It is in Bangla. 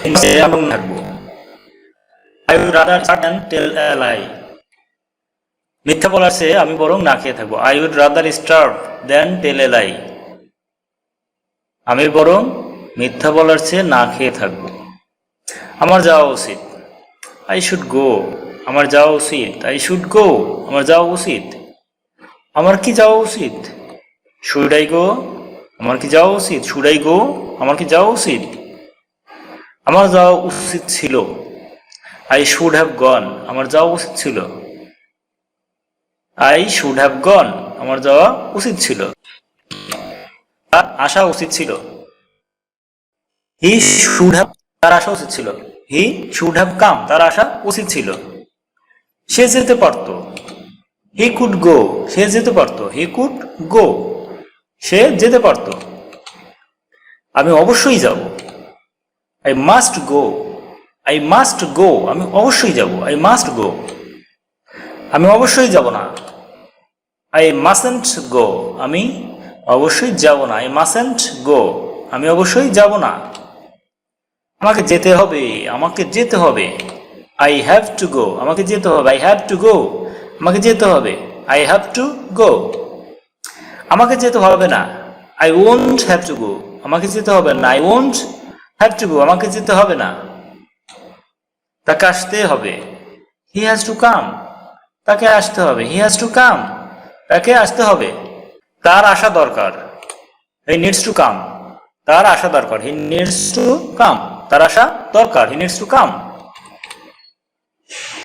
আমি থাকবো। I would rather start than tell a lie. মিথ্যা বলার চেয়ে আমি বরং না খেয়ে থাকবো। I would rather starve than tell a lie. আমি বরং মিথ্যা বলার চেয়ে না খেয়ে থাকবো। আমার যাওয়া উচিত। I should go. আমার যাওয়া উচিত। I should go. আমার যাওয়া উচিত। আমার কি যাওয়া উচিত? Should I go? আমার কি যাওয়া উচিত? Should I go? আমার কি যাওয়া উচিত? আমার যাওয়া উচিত ছিল। I should have gone. আমার যাওয়া উচিত ছিল। I should have gone. আমার যাওয়া উচিত ছিল। তার আসা উচিত ছিল। He should have. তার আসা উচিত ছিল। He should have come. তার আসা উচিত ছিল। সে যেতে পারত। He could go. সে যেতে পারত। He could go. সে যেতে পারত। আমি অবশ্যই যাব। I must go. I must go. আমি অবশ্যই যাব। I must go. আমি অবশ্যই যাব না। I mustn't go. আমি অবশ্যই যাব না। I mustn't go. আমি অবশ্যই যাব না। আমাকে যেতে হবে। আমাকে যেতে হবে। I have to go. আমাকে যেতে হবে। I have to go. আমাকে যেতে হবে। I have to go. আমাকে যেতে হবে না। I won't have to go. আমাকে যেতে হবে না। I won't have to go. আমাকে যেতে হবে না। তাকে আসতে হবে। He has to come. তাকে আসতে হবে। He has to come. তাকে আসতে হবে। তার আসা দরকার। He needs to come. তার আসা দরকার। He needs to come. তার আসা দরকার। He needs to come.